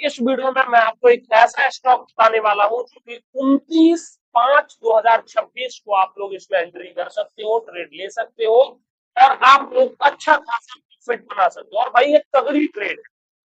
इस वीडियो में मैं आपको एक ऐसा स्टॉक बताने वाला हूं जो कि 29/5/2026 को आप लोग इसमें एंट्री कर सकते हो, ट्रेड ले सकते हो और आप लोग अच्छा खासा प्रॉफिट बना सकते हो। और भाई ये तगड़ी ट्रेड है।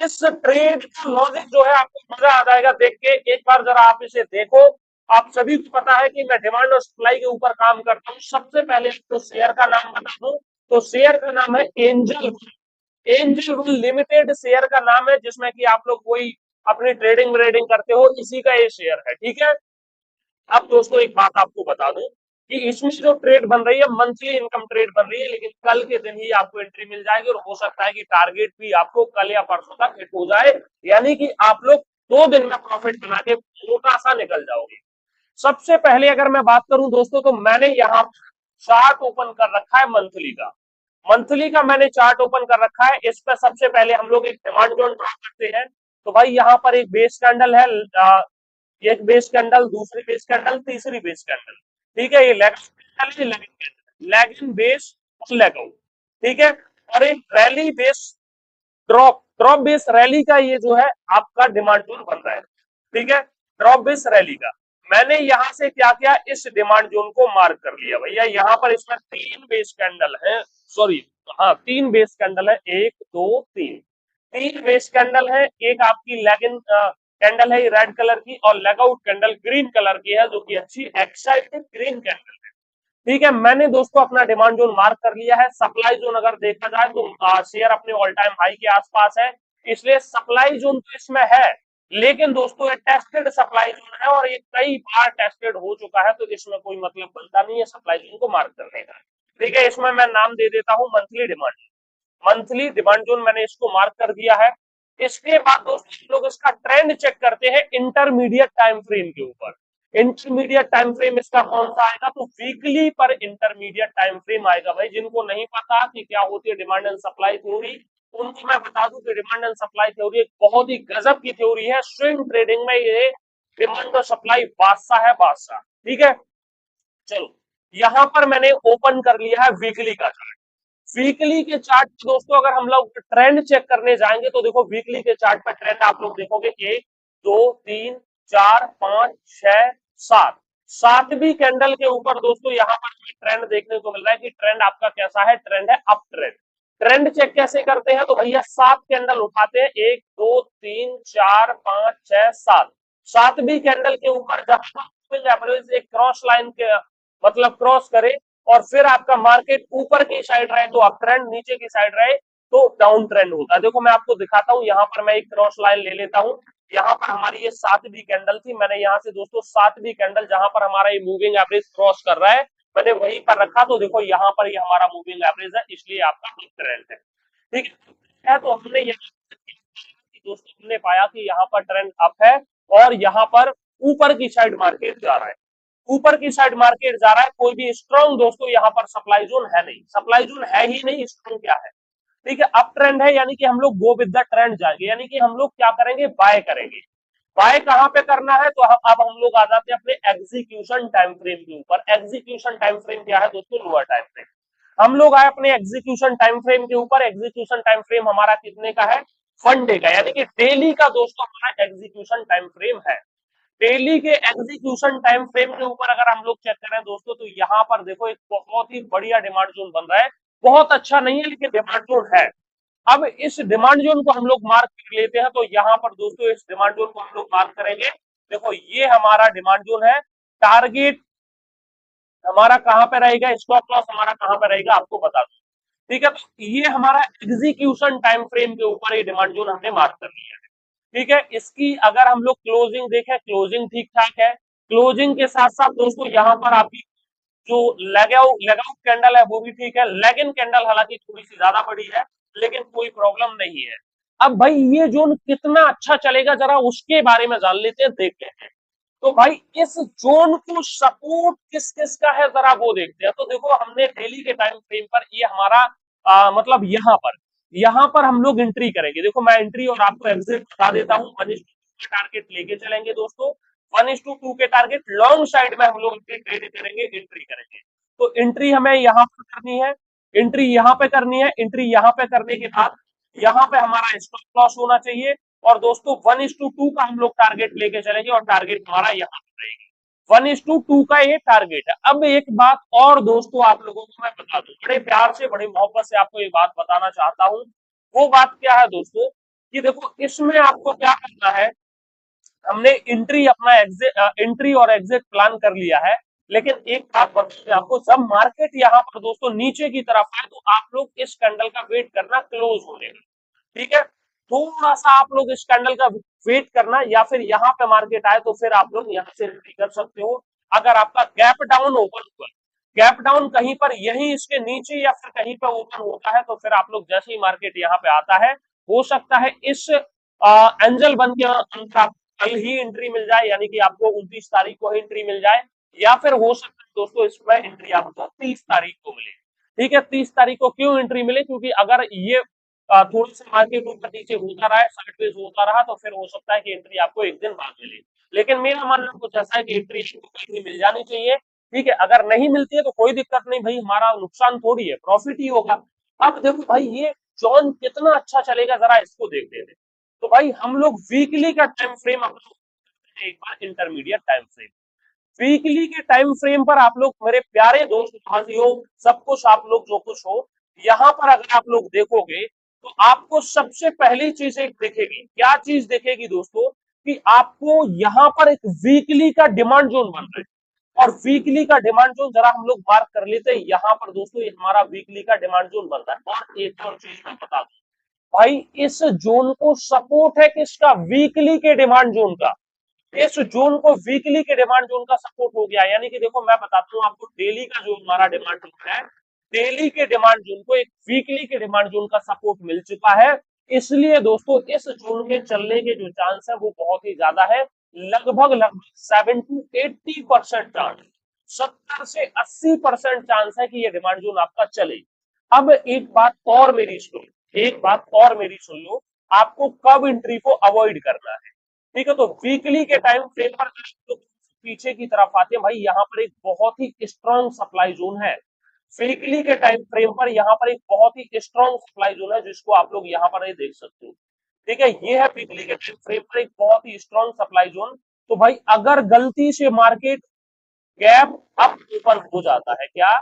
इस ट्रेड का लॉजिक जो है आपको मजा आ जाएगा देख के। एक बार जरा आप इसे देखो। आप सभी को पता है कि मैं डिमांड और सप्लाई के ऊपर काम करता हूँ। सबसे पहले आपको शेयर का नाम बता दूं तो शेयर का नाम है angel. Angel one limited share का नाम है, जिसमें कि आप लोग कोई अपनी ट्रेडिंग व्रेडिंग करते हो, इसी का ये शेयर है। ठीक है। अब दोस्तों एक बात आपको बता दूं कि इसमें जो ट्रेड बन रही है मंथली इनकम ट्रेड बन रही है, लेकिन कल के दिन ही आपको एंट्री मिल जाएगी और हो सकता है कि टारगेट भी आपको कल या परसों तक हिट हो जाए, यानी कि आप लोग 2 दिन में प्रॉफिट बना के मोटा सा निकल जाओगे। सबसे पहले अगर मैं बात करूं दोस्तों तो मैंने यहाँ चार्ट ओपन कर रखा है मंथली का। मंथली का मैंने चार्ट ओपन कर रखा है। इस पर सबसे पहले हम लोग एक डिमांड जोन ड्रॉ करते हैं। तो भाई यहाँ पर एक बेस कैंडल है, एक बेस कैंडल, दूसरी बेस कैंडल, तीसरी बेस कैंडल। ठीक है। ये लेग इन बेस और लेग आउट। ठीक है। और एक rally base drop base rally का ये जो है आपका डिमांड जोन बन रहा है। ठीक है। ड्रॉप बेस रैली का मैंने यहां से क्या किया, इस डिमांड जोन को मार्क कर लिया भैया। यहां पर इसमें 3 बेस कैंडल है, सॉरी, हाँ 3 बेस कैंडल है, 1 2 3। 3 बेस कैंडल है। एक आपकी लेग इन कैंडल है रेड कलर की, और leg out candle green colour की है, जो कि अच्छी एक्साइटेड ग्रीन कैंडल है। ठीक है। मैंने दोस्तों अपना डिमांड जोन मार्क कर लिया है। सप्लाई जोन अगर देखा जाए तो शेयर अपने ऑल टाइम हाई के आसपास है, इसलिए सप्लाई जोन तो इसमें है। लेकिन दोस्तों ये टेस्टेड सप्लाई जोन है और ये कई बार टेस्टेड हो चुका है, तो इसमें कोई मतलब बनता नहीं है सप्लाई जोन को मार्क करने का। ठीक है। इसमें मैं नाम दे देता हूं monthly demand. Monthly demand zone मैंने इसको मार्क कर दिया है। इसके बाद दोस्तों लोग इसका ट्रेंड चेक करते हैं इंटरमीडिएट टाइम फ्रेम के ऊपर। इंटरमीडिएट टाइम फ्रेम इसका कौन सा आएगा, तो वीकली पर इंटरमीडिएट टाइम फ्रेम आएगा। भाई जिनको नहीं पता कि क्या होती है डिमांड एंड सप्लाई थ्योरी, उनको मैं बता दूं कि डिमांड एंड सप्लाई थ्योरी एक बहुत ही गजब की थ्योरी है। स्विंग ट्रेडिंग में ये डिमांड और सप्लाई बादशाह है, बादशाह। ठीक है। चलो, यहां पर मैंने ओपन कर लिया है वीकली का चार्ट। वीकली के चार्ट दोस्तों अगर हम लोग ट्रेंड चेक करने जाएंगे तो देखो वीकली के चार्ट पर ट्रेंड आप लोग देखोगे 1 2 3 4 5 6 7। सातवीं कैंडल के ऊपर दोस्तों यहाँ पर ट्रेंड देखने को मिल रहा है कि ट्रेंड आपका कैसा है, ट्रेंड है अप ट्रेंड। ट्रेंड चेक कैसे करते हैं, तो भैया 7 कैंडल उठाते हैं, 1 2 3 4 5 6 7। सातवीं कैंडल के ऊपर जब एवरेज एक क्रॉस लाइन के मतलब क्रॉस करे और फिर आपका मार्केट ऊपर की साइड रहे तो अप ट्रेंड, नीचे की साइड रहे तो डाउन ट्रेंड होता है। देखो मैं आपको दिखाता हूं, यहाँ पर मैं एक क्रॉस लाइन ले लेता हूं। यहाँ पर हमारी ये 7वीं कैंडल थी। मैंने यहाँ से दोस्तों 7वीं कैंडल जहां पर हमारा ये मूविंग एवरेज क्रॉस कर रहा है, मैंने वहीं पर रखा। तो देखो यहाँ पर ये हमारा मूविंग एवरेज है, इसलिए आपका अप ट्रेंड है। ठीक है। तो हमने दोस्तों हमने पाया कि यहाँ पर ट्रेंड अप है और यहाँ पर ऊपर की साइड मार्केट जा रहा है। ऊपर की साइड मार्केट जा रहा है। कोई भी स्ट्रॉन्ग दोस्तों यहाँ पर सप्लाई जोन है नहीं, सप्लाई जोन है ही नहीं, स्ट्रॉन्ग क्या है। ठीक है। अप ट्रेंड है, यानी कि हम लोग गो विद द ट्रेंड जाएंगे, यानी कि हम लोग क्या करेंगे, बाय करेंगे। बाय कहां पे करना है, तो अब हम लोग आ जाते हैं अपने एग्जीक्यूशन टाइम फ्रेम के ऊपर। एग्जीक्यूशन टाइम फ्रेम क्या है दोस्तों, लोअर टाइम फ्रेम। हम लोग आए अपने एग्जीक्यूशन टाइम फ्रेम के ऊपर। एग्जीक्यूशन टाइम फ्रेम हमारा कितने का है, 1 डे का, यानी कि डेली का दोस्तों हमारा एग्जीक्यूशन टाइम फ्रेम है। डेली के एग्जीक्यूशन टाइम फ्रेम के ऊपर अगर हम लोग चेक करें दोस्तों, तो यहाँ पर देखो एक बहुत ही बढ़िया डिमांड जोन बन रहा है। बहुत अच्छा नहीं है लेकिन डिमांड जोन है। अब इस डिमांड जोन को हम लोग मार्क कर लेते हैं। तो यहाँ पर दोस्तों इस डिमांड जोन को हम लोग मार्क करेंगे। देखो ये हमारा डिमांड जोन है। टारगेट हमारा कहां पे रहेगा, स्टॉप लॉस हमारा कहां पे रहेगा, आपको बता दूं। ठीक है। तो ये हमारा एग्जीक्यूशन टाइम फ्रेम के ऊपर ये डिमांड जोन हमने मार्क कर लिया है। ठीक है। इसकी अगर हम लोग क्लोजिंग देखें, क्लोजिंग ठीक ठाक है। क्लोजिंग के साथ साथ दोस्तों यहाँ पर आपकी जो लेग आउट कैंडल है वो भी ठीक है। लेग इन कैंडल हालांकि थोड़ी सी ज्यादा बड़ी है, लेकिन कोई प्रॉब्लम नहीं है। अब भाई ये जोन कितना अच्छा चलेगा जरा उसके बारे में जान लेते हैं, देख लेते हैं। तो भाई इस जोन को सपोर्ट किस किस का है जरा वो देखते हैं। तो देखो हमने डेली के टाइम फ्रेम पर ये हमारा मतलब यहाँ पर हम लोग एंट्री करेंगे। देखो मैं एंट्री और आपको एग्जिट बता देता हूँ। 1:2 टारगेट लेके चलेंगे दोस्तों। 1:2 के टारगेट लॉन्ग साइड में हम लोग ट्रेड करेंगे, एंट्री करेंगे। तो एंट्री हमें यहाँ पर करनी है, एंट्री यहाँ पे करनी है। एंट्री यहाँ पे करने के बाद यहाँ पे हमारा स्टॉप लॉस होना चाहिए। और दोस्तों 1:2 का हम लोग टारगेट लेके चलेंगे और टारगेट हमारा यहाँ पर रहेगी। 1:2 का ये टारगेट है। अब एक बात और दोस्तों आप लोगों को मैं बता दूं, बड़े प्यार से बड़ी मोहब्बत से आपको ये बात बताना चाहता हूँ। वो बात क्या है दोस्तों कि देखो इसमें आपको क्या करना है, हमने एंट्री अपना एग्जिट एंट्री और एग्जिट प्लान कर लिया है। लेकिन एक बात बताते हैं आपको, जब मार्केट यहाँ पर दोस्तों नीचे की तरफ आए तो आप लोग इस कैंडल का वेट करना क्लोज होने का। ठीक है, थोड़ा सा आप लोग इस कैंडल का वेट करना, या फिर यहाँ पे मार्केट आए तो फिर आप लोग यहाँ से एंट्री कर सकते हो। अगर आपका गैप डाउन ओपन हुआ, गैप डाउन कहीं पर यही इसके नीचे या फिर कहीं पे ओपन होता है, तो फिर आप लोग जैसे ही मार्केट यहाँ पे आता है, हो सकता है इस एंजल बन के अंदर कल ही एंट्री मिल जाए, यानी कि आपको 29 तारीख को ही एंट्री मिल जाए, या फिर हो सकता है दोस्तों इसमें एंट्री आपको 30 तारीख को मिले। ठीक है, 30 तारीख को क्यों एंट्री मिले, क्योंकि अगर ये थोड़ी सी मार्केट ऊपर नीचे होता रहा, साइडवेज होता रहा, तो फिर हो सकता है कि एंट्री आपको एक दिन बाद मिले। लेकिन मेरा मानना कुछ ऐसा है कि एंट्री आपको कहीं भी मिल जानी चाहिए। ठीक है, अगर नहीं मिलती है तो कोई दिक्कत नहीं भाई, हमारा नुकसान थोड़ी है, प्रॉफिट ही होगा। अब देखो भाई ये जॉन कितना अच्छा चलेगा, जरा इसको देख लेते हैं। तो भाई हम लोग वीकली का टाइम फ्रेम अपना एक बार, इंटरमीडिएट टाइम फ्रेम, वीकली के टाइम फ्रेम पर आप लोग मेरे प्यारे दोस्त भाइयों, सब कुछ आप लोग जो कुछ हो, यहाँ पर अगर आप लोग देखोगे तो आपको सबसे पहली चीज एक दिखेगी, क्या चीज दिखेगी दोस्तों, कि आपको यहाँ पर एक वीकली का डिमांड जोन बन रहा है। और वीकली का डिमांड जोन जरा हम लोग मार्क कर लेते हैं, यहाँ पर दोस्तों ये हमारा वीकली का डिमांड जोन बनता है। और एक और चीज मैं बता दूं भाई, इस जोन को सपोर्ट है किसका, वीकली के डिमांड जोन का। इस जोन को वीकली के डिमांड जोन का सपोर्ट हो गया, यानी कि देखो मैं बताता हूं आपको, डेली का जो हमारा डिमांड जोन है, डेली के डिमांड जोन को एक वीकली के डिमांड जोन का सपोर्ट मिल चुका है। इसलिए दोस्तों इस जोन के चलने के जो चांस है वो बहुत ही ज्यादा है, लगभग लगभग 7 to 80% चांस, 70 से 80% चांस है कि ये डिमांड जोन आपका चले। अब एक बात और मेरी सुन, एक बात और मेरी सुन लो, आपको कब एंट्री को अवॉइड करना है। ठीक है, तो वीकली के टाइम फ्रेम पर तो पीछे की तरफ आते हैं भाई, यहाँ पर एक बहुत ही स्ट्रॉन्ग सप्लाई जोन है। वीकली के टाइम फ्रेम पर यहाँ पर एक बहुत ही स्ट्रॉन्ग सप्लाई जोन है, जिसको आप लोग यहाँ पर देख सकते हो। ठीक है, ये है वीकली के टाइम फ्रेम पर एक बहुत ही स्ट्रॉन्ग सप्लाई जोन। तो भाई अगर गलती से मार्केट गैप अप ऊपर हो जाता है, क्या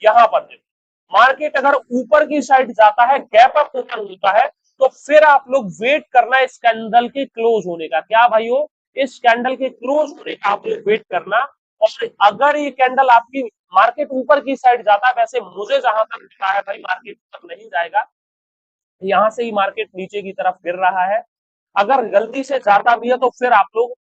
यहाँ पर देखो, मार्केट अगर ऊपर की साइड जाता है, गैप अप ऊपर होता है, तो फिर आप लोग वेट करना इस कैंडल के क्लोज होने का। क्या भाइयों, इस कैंडल के क्लोज होने का आप लोग वेट करना। और अगर ये कैंडल आपकी मार्केट ऊपर की साइड जाता है, वैसे मुझे जहां तक लगता है भाई मार्केट ऊपर नहीं जाएगा, यहां से ही मार्केट नीचे की तरफ गिर रहा है। अगर गलती से जाता भी है तो फिर आप लोग,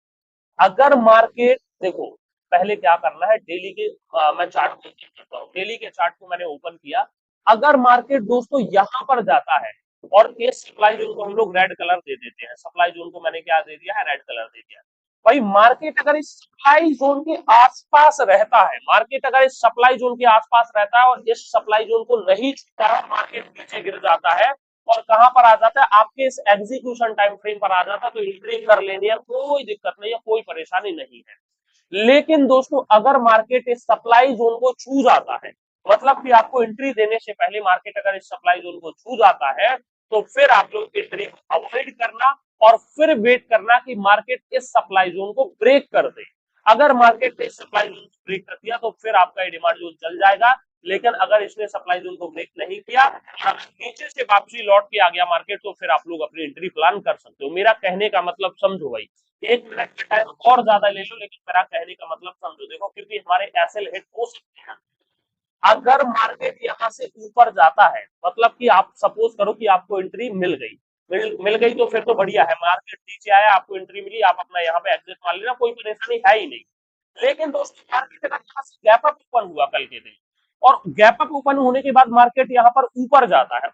अगर मार्केट देखो, पहले क्या करना है, डेली के मैं चार्ट करता हूँ, डेली के चार्ट को मैंने ओपन किया। अगर मार्केट दोस्तों यहां पर जाता है, और इस सप्लाई जोन को हम लोग रेड कलर दे देते हैं, सप्लाई जोन को मैंने क्या दे दिया है, रेड कलर दे दिया। भाई मार्केट अगर इस सप्लाई जोन के आसपास रहता है, मार्केट अगर इस सप्लाई जोन के आसपास रहता है और इस सप्लाई जोन को नहीं छूता है, मार्केट नीचे गिर जाता है और कहां पर आ जाता है, आपके इस एग्जीक्यूशन टाइम फ्रेम पर आ जाता है, तो एंट्री कर लेनी है, कोई दिक्कत नहीं है, कोई परेशानी नहीं है। लेकिन दोस्तों अगर मार्केट इस सप्लाई जोन को छू जाता है, मतलब कि आपको एंट्री देने से पहले मार्केट अगर इस सप्लाई जोन को छू जाता है, तो फिर आप लोग एंट्री को अवॉइड करना और फिर वेट करना कि मार्केट इस सप्लाई जोन को ब्रेक कर दे। अगर मार्केट ने इस सप्लाई जोन को ब्रेक कर दिया तो फिर आपका ये डिमांड जोन चल जाएगा। लेकिन अगर इसने सप्लाई जोन को ब्रेक नहीं किया, नीचे से वापसी लौट के आ गया मार्केट, तो फिर आप लोग अपनी एंट्री प्लान कर सकते हो। मेरा कहने का मतलब समझो भाई, 1 मिनट का टाइम और ज्यादा ले लो, लेकिन मेरा कहने का मतलब समझो। देखो क्योंकि हमारे एसएल हिट हो सकते हैं, अगर मार्केट यहाँ से ऊपर जाता है, मतलब कि आप सपोज करो कि आपको एंट्री मिल गई, मिल गई तो फिर तो बढ़िया है, मार्केट नीचे आया, आपको एंट्री मिली, आप अपना यहाँ पे एग्जिट मार लेना, कोई परेशानी है ही नहीं। लेकिन दोस्तों मार्केट अगर यहाँ से गैप अप ओपन हुआ कल के दिन, और गैप अप ओपन होने के बाद मार्केट यहाँ पर ऊपर जाता है,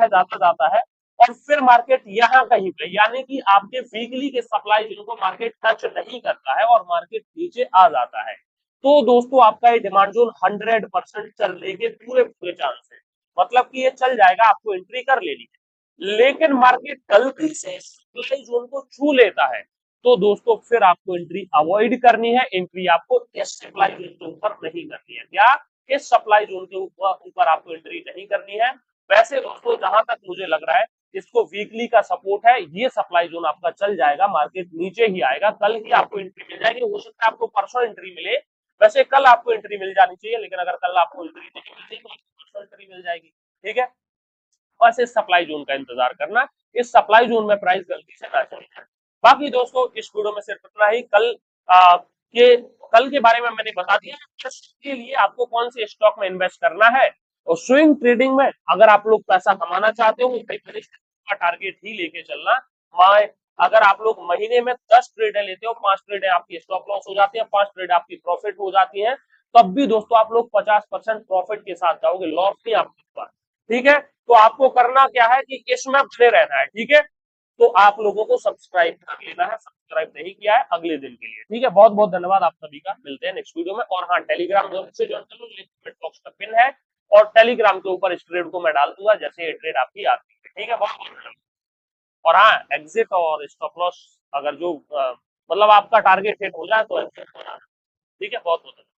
जाता है और फिर मार्केट यहाँ कहीं पे, यानी कि आपके वीकली के सप्लाई जोन को मार्केट टच नहीं करता है और मार्केट नीचे आ जाता है, तो दोस्तों आपका ये डिमांड जोन 100% चलने के पूरे पूरे चांस है। मतलब कि ये चल जाएगा, आपको एंट्री कर लेनी है। लेकिन मार्केट गलती से सप्लाई जोन को छू लेता है, तो दोस्तों फिर आपको एंट्री अवॉइड करनी है, एंट्री आपको इस सप्लाई जोन के ऊपर नहीं करनी है। क्या, इस सप्लाई जोन के ऊपर आपको एंट्री नहीं करनी है। वैसे दोस्तों जहां तक मुझे लग रहा है इसको वीकली का सपोर्ट है, ये सप्लाई जोन आपका चल जाएगा, मार्केट नीचे ही आएगा, कल ही आपको एंट्री मिल जाएगी। हो सकता है आपको परसों एंट्री मिले, वैसे कल आपको एंट्री मिल जानी चाहिए, लेकिन अगर कल आपको एंट्री नहीं मिलती तो आपको परसों एंट्री मिल जाएगी। ठीक है, बस इस सप्लाई जोन का इंतजार करना, इस सप्लाई जोन में प्राइस गलती से ना चले जाए। बाकी दोस्तों इस वीडियो में सिर्फ इतना ही। के कल के बारे में मैंने बता दिया के लिए आपको कौन से स्टॉक में इन्वेस्ट करना है। और स्विंग ट्रेडिंग में अगर आप लोग पैसा कमाना चाहते हो तो का टारगेट ही लेके चलना। मैं अगर आप लोग महीने में 10 ट्रेड लेते हो, 5 ट्रेड आपकी स्टॉप लॉस हो जाती है, 5 ट्रेड आपकी प्रॉफिट हो जाती है, तब भी दोस्तों आप लोग 50% प्रॉफिट के साथ जाओगे, लॉस नहीं आपके पास। ठीक है, तो आपको करना क्या है कि इसमें बने रहना है। ठीक है, तो आप लोगों को सब्सक्राइब कर लेना है, सब्सक्राइब नहीं किया है अगले दिन के लिए। ठीक है, बहुत बहुत धन्यवाद आप सभी का, मिलते हैं नेक्स्ट वीडियो में। और हाँ, टेलीग्राम ग्रुप से ज्वाइन कर लो, लिंक कमेंट बॉक्स में पिन है, और टेलीग्राम के ऊपर इस ट्रेड को मैं डाल दूंगा जैसे ये ट्रेड आपकी आती है। ठीक है, बहुत बहुत धन्यवाद। और हाँ, एग्जिट और स्टॉप लॉस अगर जो मतलब आपका टारगेट हिट हो जाए तो एग्जिट होना है। ठीक है, बहुत बहुत धन्यवाद।